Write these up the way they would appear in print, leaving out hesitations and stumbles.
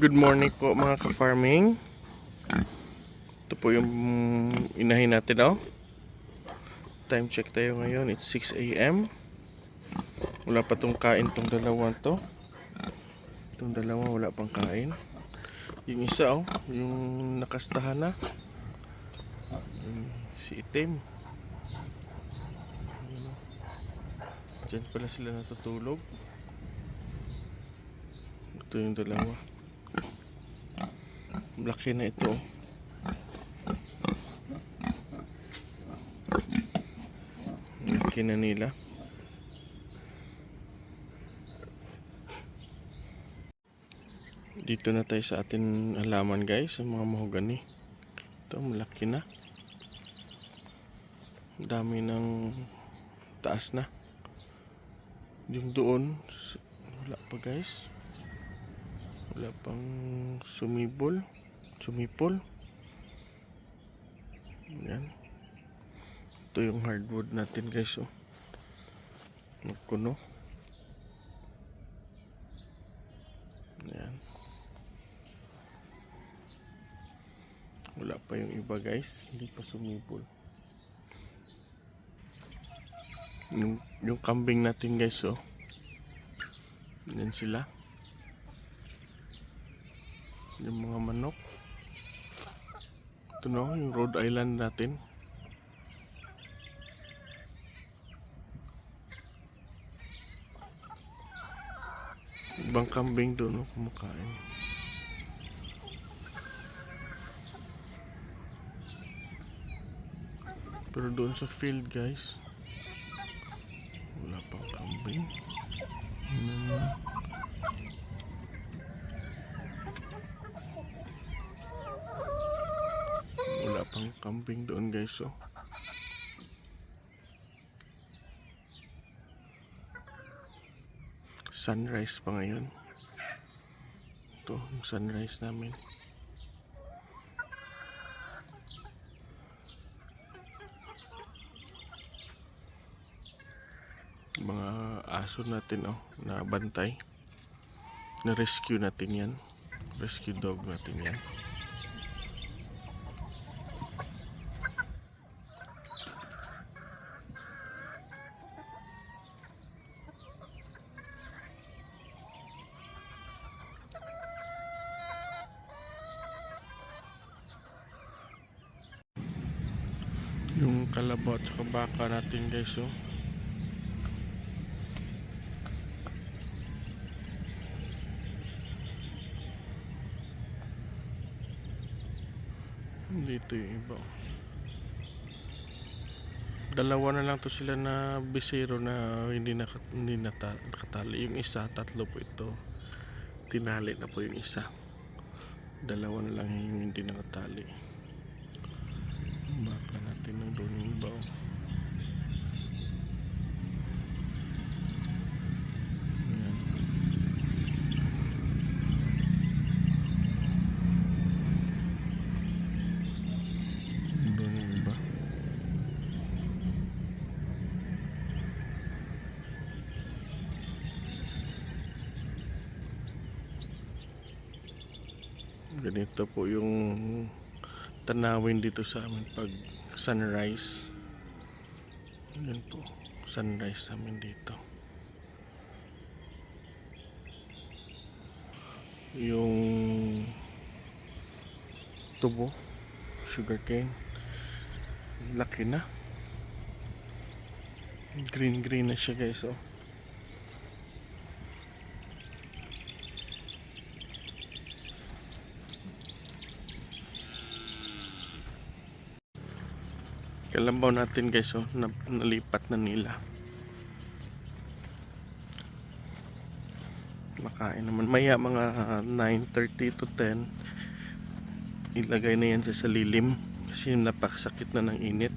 Good morning po mga ka-farming. Ito po yung inahin natin, oh. Time check tayo ngayon. It's 6 AM. Wala pa tong kain tong dalawa to. Itong dalawa wala pang kain. Yung isa, oh, yung nakastahan na. Si itim. Diyan pala sila natutulog. Ito yung dalawa. Laki na ito. Laki na nila. Dito na tayo sa atin halaman, guys, sa mga mahogani. Ito malaki na. Dami ng taas na. Yung doon wala pa, guys. Wala pang sumipol. Yan. Ito yung hardwood natin, guys, oh. Magkuno. Yan. Wala pa yung iba, guys. Hindi pa sumipol. Yung kambing natin, guys, oh. Yan sila. Yung mga manok. Ito no, yung Rhode Island natin. Ibang kambing doon, oh, kumakain. Pero doon sa field, guys, wala pang kambing. Wala pang kambing doon, guys, oh. Sunrise pa ngayon. Ito yung sunrise namin. Mga aso natin, oh, na bantay. Na rescue natin yan. Rescue dog natin yan. Yung kalabaw at baka natin, guys, oh. Dito yung iba. Dalawa na lang to sila na bisero na hindi nakatali. Yung isa, tatlo po ito. Tinali na po yung isa. Dalawa na lang yung hindi nakatali. Baka natin ng doon yung iba, oh. Ganito po yung tanawin dito sa amin pag sunrise. Yan po, sunrise namin dito. Yung tubo, sugarcane, laki na. Green na siya, guys, oh. Kalambaw natin, guys, oh, nalipat na nila. Makain naman maya mga 9:30 to 10. Ilagay na yan sa lilim kasi napakasakit na ng init.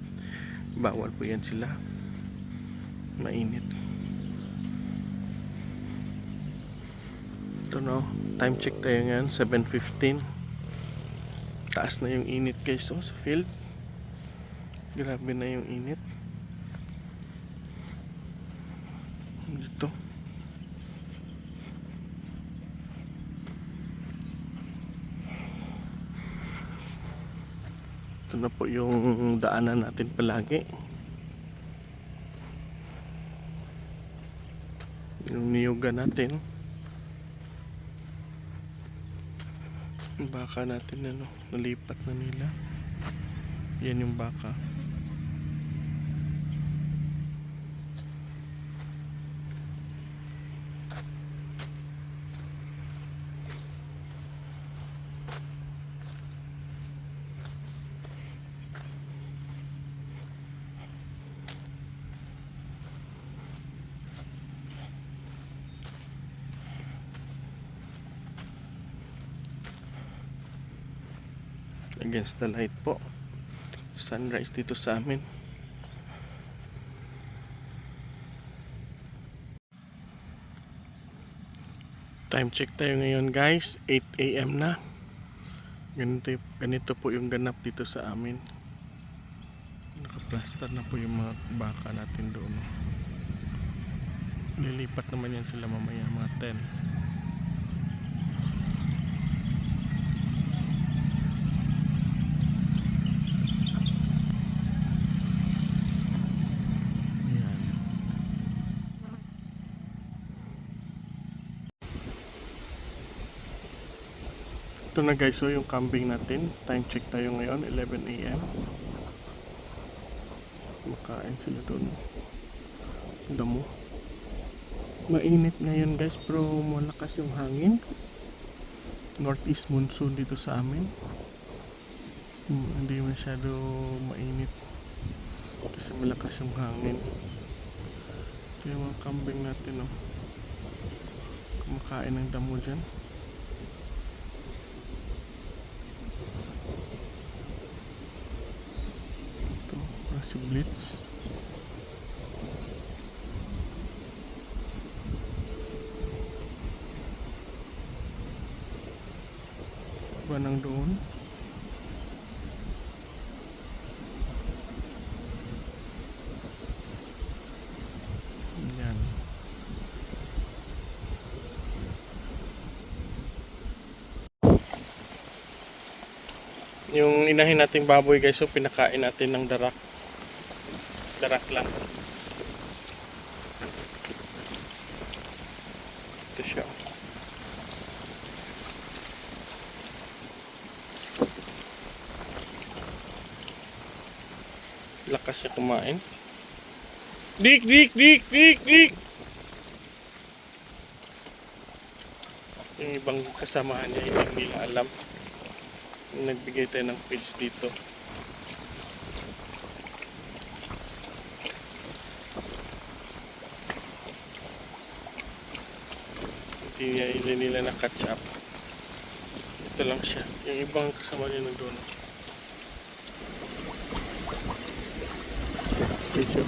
Bawal po yan sila, mainit. Ito no, time check tayo ngayon 7:15. Taas na yung init, guys, oh, sa field. Grabe na yung init dito. Ito na po yung daanan natin palagi. Yung niyuga natin. Yung baka natin nalipat na nila. Yan yung baka. Against the light po. Sunrise dito sa amin. Time check tayo ngayon guys, 8 AM na. Ganito po yung ganap dito sa amin. Nakaplaster na po yung mga baka natin doon. Lilipat naman yan sila mamaya mga 10. Ito na guys, so yung kambing natin. Time check tayo ngayon, 11 AM. Makain sila doon. Damo. Mainit ngayon guys, pero malakas yung hangin. Northeast monsoon dito sa amin. Hindi masyado mainit kasi malakas yung hangin. Ito yung mga kambing natin, oh. Kumakain ng damo dyan. Si Blitz. Ba nang doon? Yan. Yung inahin nating baboy guys, so pinakain natin ng darak. Darak lang. Ito siya. Lakas siya kumain. Dik! Yung ibang kasamahan niya, hindi nila alam. Nagbigay tayo ng feeds dito. Hindi nila na-catch up. Ito lang siya. Yung ibang kasama niya nandun. Picture.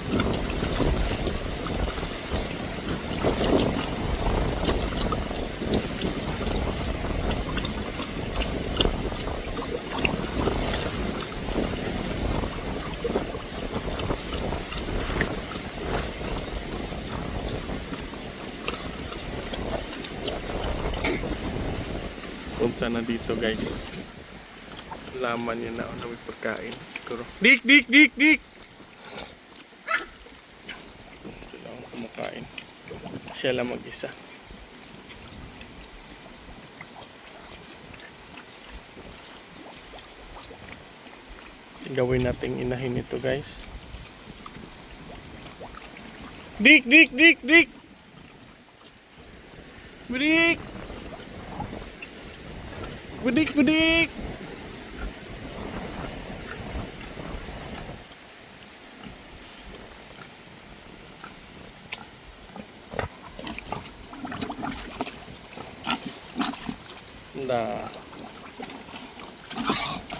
Punta na dito guys. Laman niya na may pagkain. Siguro. Dik! Sila ang kumakain. Siya lang mag-isa. Gawin nating inahin ito guys. Dik! Budik!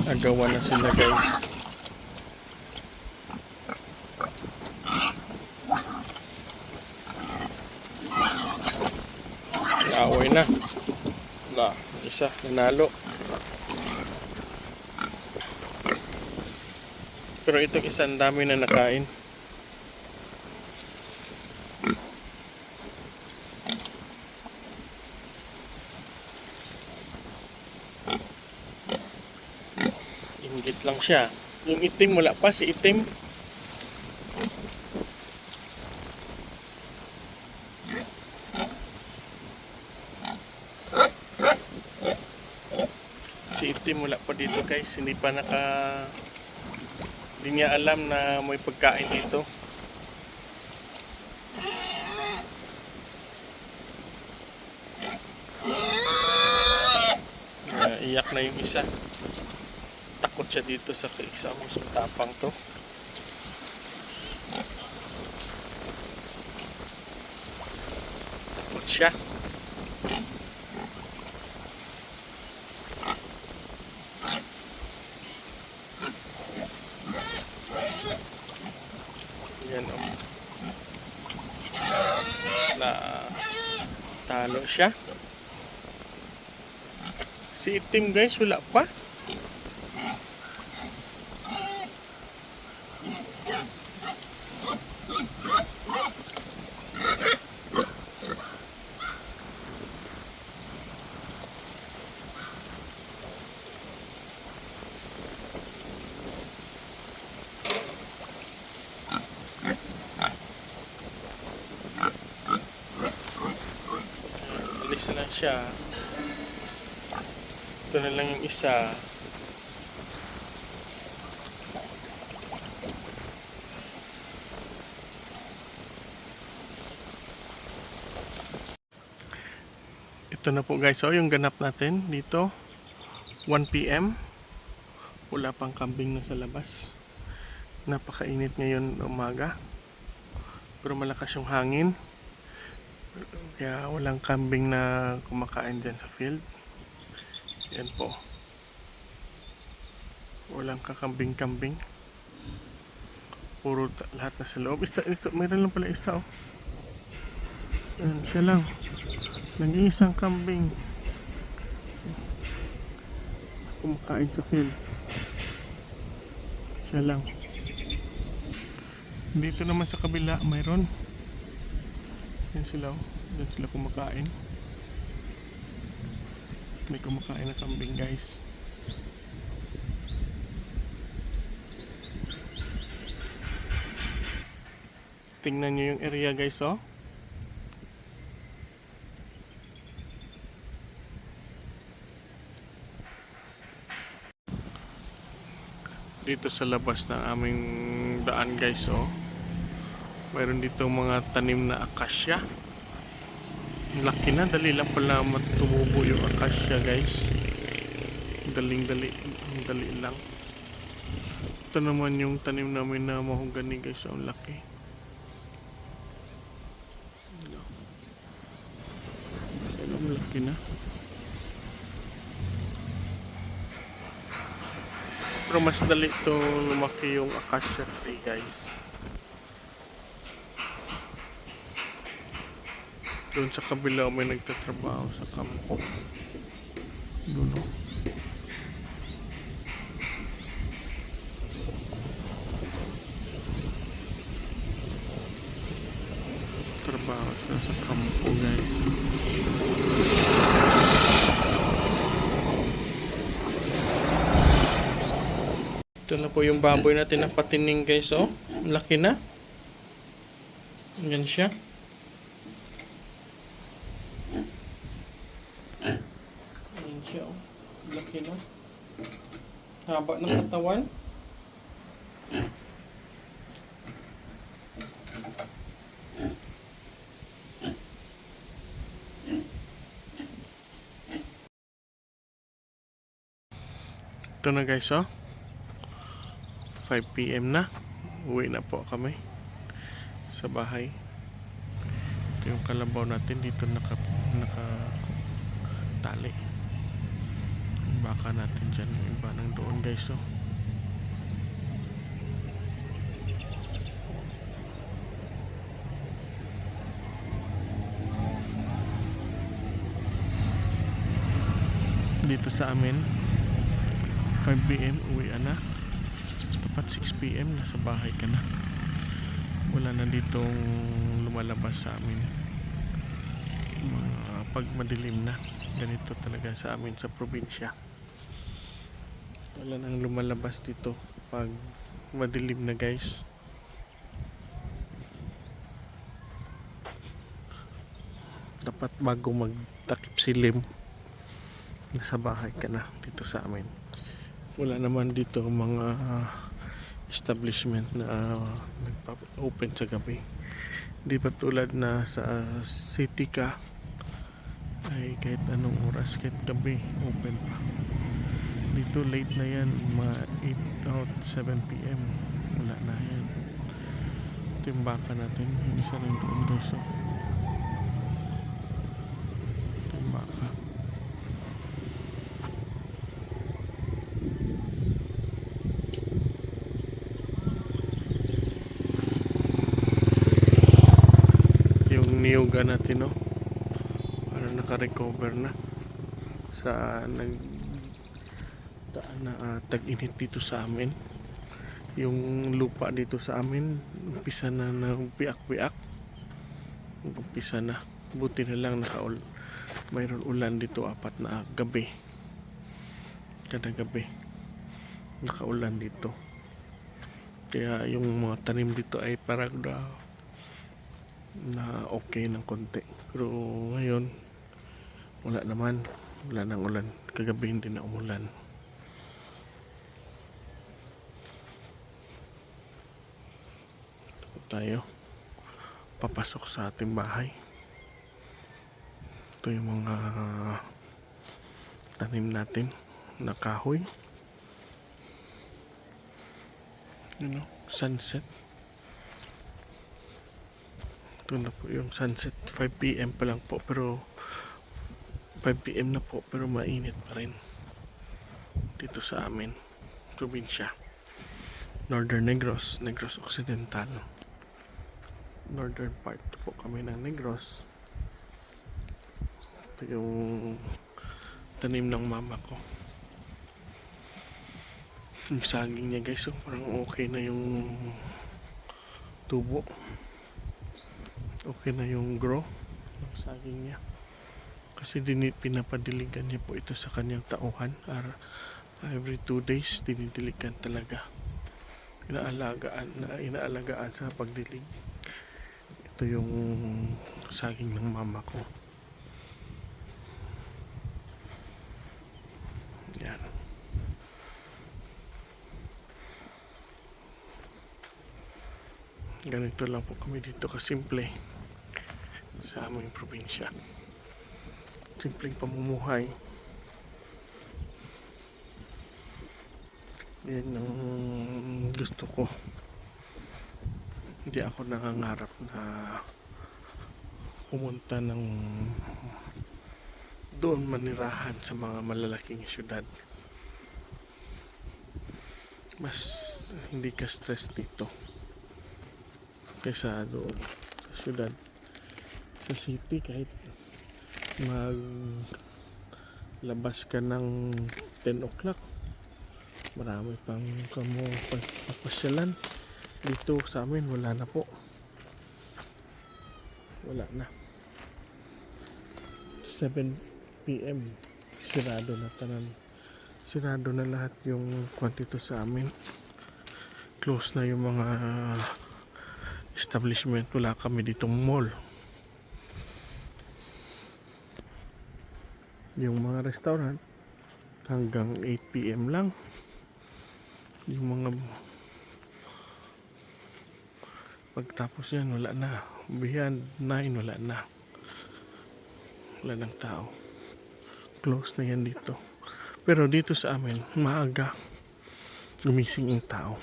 Nagawa na sila guys. Away na. Isa nanalo. Pero itong isang dami na nakain. Inggit lang siya. Yung itim, wala pa si itim. Si itim wala pa dito guys, hindi niya alam na may pagkain dito. Iyak na yung isa. Takot siya dito sa kaisa mo, sa tapang to. Takot siya. Yan o. Na talo siya. Si itim guys, wala pa. Alis na lang siya. Ito na lang yung isa. Ito na po guys, so yung ganap natin dito 1 PM. Wala pang kambing na sa labas. Napakainit ngayon umaga, pero malakas yung hangin, kaya walang kambing na kumakain dyan sa field. Yan po, walang kakambing-kambing, puro lahat na sa loob. Mayroon lang pala isa oh. Yan, siya lang, nag-iisang kambing kumakain sa field. Siya lang. Dito naman sa kabila mayroon. Yan sila oh. Yan sila kumakain. May kumakain na kambing guys. Tingnan nyo yung area guys oh. Dito sa labas ng aming daan guys oh, mayroon dito mga tanim na akasya. Laki na, dali lang pala matumubo yung akasya guys. Dali lang. Ito naman yung tanim namin na mahogany guys, ang laki. Ang laki na. Pero mas dali to lumaki yung acacia tree guys. Doon sa kabila may nagtatrabaho sa kampo. Doon o. Trabaho siya sa kampo guys. Ito na po yung baboy natin na patining guys oh. Laki na. Yan siya. Yan siya oh. Laki na. Haba ng katawan. Ito na guys oh. 5 PM na. Uwi na po kami sa bahay. Ito yung kalabaw natin dito naka tali. Baka natin dyan, yung iba nang doon guys oh. Dito sa amin 5 PM uwi na. Dapat 6 PM nasa bahay ka na. Wala na ditong lumalabas sa amin pag madilim na. Ganito talaga sa amin sa probinsya. Wala nang lumalabas dito. pag madilim na guys. Dapat bago magtakip silim, nasa bahay ka na. Dito sa amin wala naman dito mga establishment na nagpa-open sa gabi. Di pa tulad na sa city ka ay kahit anong oras, kahit gabi open pa. Dito late na yan, mga 8 out 7 PM wala na yan. Timbakan natin yung isa rin doon guys. So timbaka yung niyuga natin, no? Parang naka-recover na sa tag-init dito sa amin. Yung lupa dito sa amin umpisa na nagpiak-piak, umpisa na. Buti na lang mayroon ulan dito 4 na gabi, kada gabi nakaulan dito, kaya yung mga tanim dito ay parang na okay ng konti. Pero ngayon wala nang ulan. Kagabi hindi na umulan. Tayo papasok sa ating bahay. Ito yung mga tanim natin na kahoy. Sunset. Ito na po yung sunset. 5 PM pa lang po, pero 5 PM na po, pero mainit pa rin dito sa amin probinsya. Northern Negros Occidental, northern part po kami ng Negros. Ito yung tanim ng mama ko. Yung saging niya guys, so parang okay na yung tubo, okay na yung grow ng saging niya, kasi pinapadiligan niya po ito sa kanyang tauhan. Every 2 days dinidiligan talaga, inaalagaan sa pagdilig. Ito yung saging ng mama ko. Yan. Ganito lang po kami dito kasimple sa aming probinsya. Simpleng pamumuhay. Yan ang gusto ko. Hindi ako nangangarap na pumunta ng doon manirahan sa mga malalaking syudad. Mas hindi ka stress dito kaysa doon sa syudad. Sa city, kahit maglabas ka ng 10 o'clock, marami pang papasyalan. Dito sa amin wala na po, wala na. 7 PM sirado na tanan, sirado na lahat yung kwantito sa amin. Close na yung mga establishment. Wala kami ditong mall. Yung mga restaurant hanggang 8 PM lang. Yung mga pagtapos yan wala na. Beyond 9 wala na. Wala nang tao. Close na yan dito. Pero dito sa amin maaga gumising ang tao.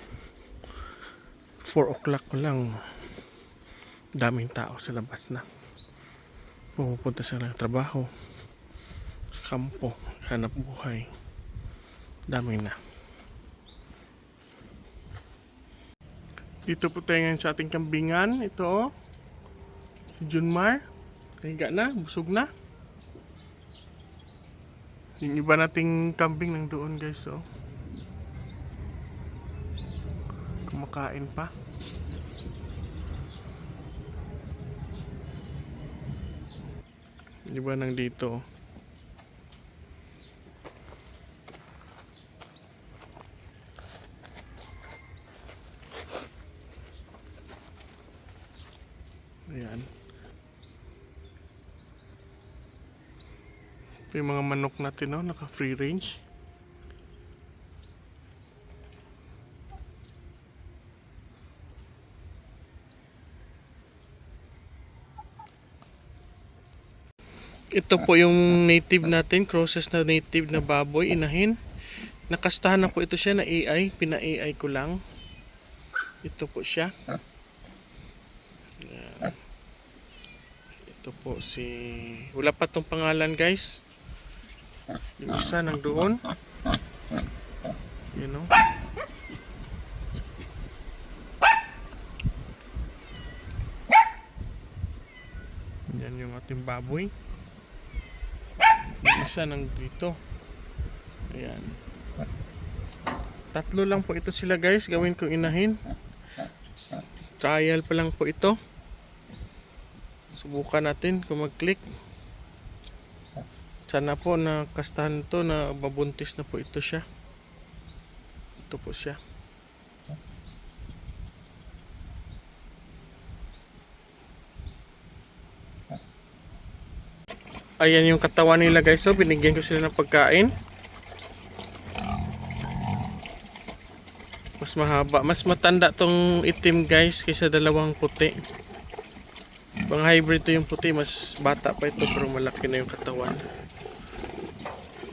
4 o'clock ko lang daming tao sa labas na. Pupunta sila ng trabaho, sa kampo, hanap buhay. Dami na. Dito po tayo ngayon sa ating kambingan. Ito, si Junmar. Kahiga na, busog na. Yung iba nating kambing nang doon guys, oh. Kumakain pa. Yung iba nang dito. Ito yung mga manok natin, no? Naka free range. Ito po yung native natin, crosses na native na baboy, inahin. Nakastahan na po ito siya na AI, pina-AI ko lang. Ito po siya. Yan. Ito po si... Wala pa tong pangalan, guys. Yung isa nang doon. You know. Yan yung ating baboy. Yung isa nang dito. Ayan. Tatlo lang po ito sila, guys. Gawin kong inahin. Trial pa lang po ito. Subukan natin kung mag-click. Sana po na kastahan to na babuntis na po ito siya. Ito po siya. Ayan yung katawan nila, guys. So binigyan ko sila ng pagkain. Mas mahaba, mas matanda tong itim, guys, kaysa dalawang puti. Pang hybrid to yung puti, mas bata pa ito pero malaki na yung katawan.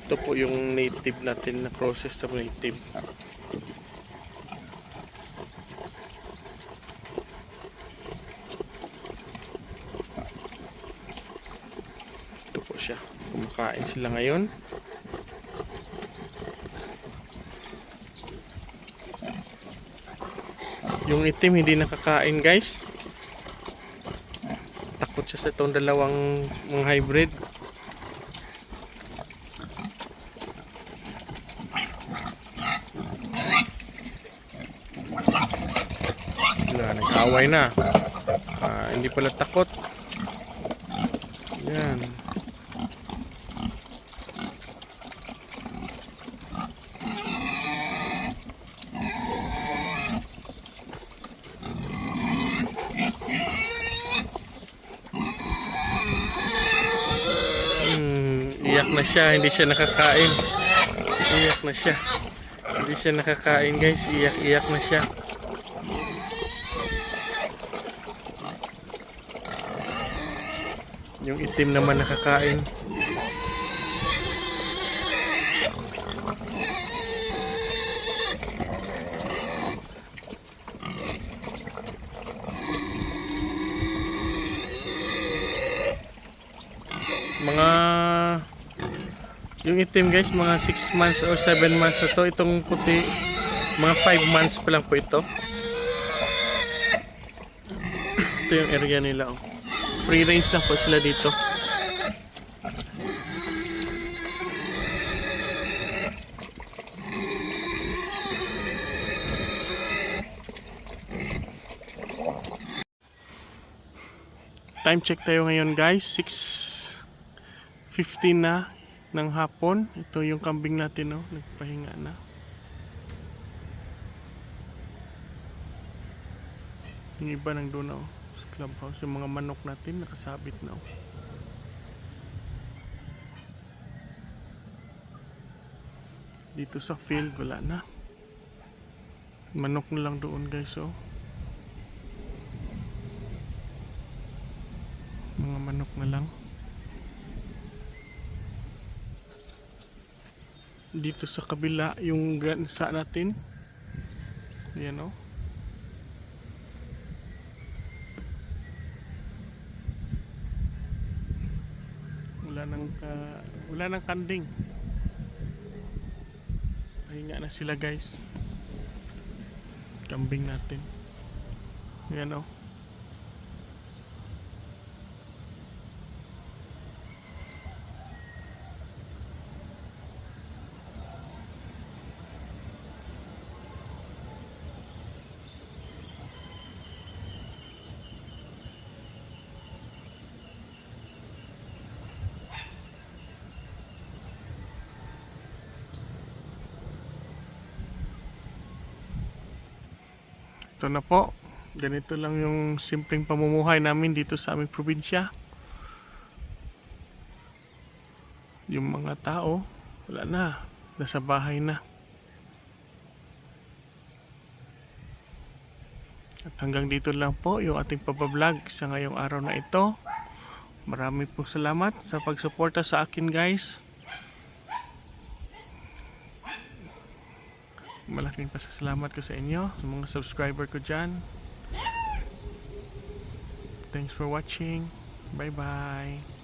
Ito po yung native natin na process sa native. Ito po siya. Kumakain sila ngayon. Yung itim hindi nakakain, guys. Takot siya sa itong dalawang mga hybrid. Nag-away na. Hindi pala takot. Yan. Iyak na siya, hindi siya nakakain. Iyak na siya. Hindi siya nakakain, guys. Iyak na siya. Yung itim naman nakakain. Yung itim, guys, mga 6 months or 7 months na to. Itong puti, mga 5 months pa lang po ito. Ito yung area nila, oh. Free range lang po sila dito. Time check tayo ngayon, guys. 6:15 na ng hapon. Ito yung kambing natin, no? Nagpahinga na. Yung iba nang doon, oh, sa clubhouse. Yung mga manok natin nakasabit na, oh. Dito sa field wala na. Manok na lang doon, guys, oh. Mga manok na lang. Dito sa kabila yung gansa natin. Ayan, oh. Wala nang kanding. Pahinga na sila, guys. Kambing natin. Ayan, oh. Ito na po. Ganito lang yung simpleng pamumuhay namin dito sa aming probinsya. Yung mga tao, wala na. Nasa bahay na. At hanggang dito lang po yung ating pabablog sa ngayong araw na ito. Marami pong salamat sa pagsuporta sa akin, guys. Malaking pasasalamat ko sa inyo, sa mga subscriber ko dyan. Thanks for watching. Bye bye.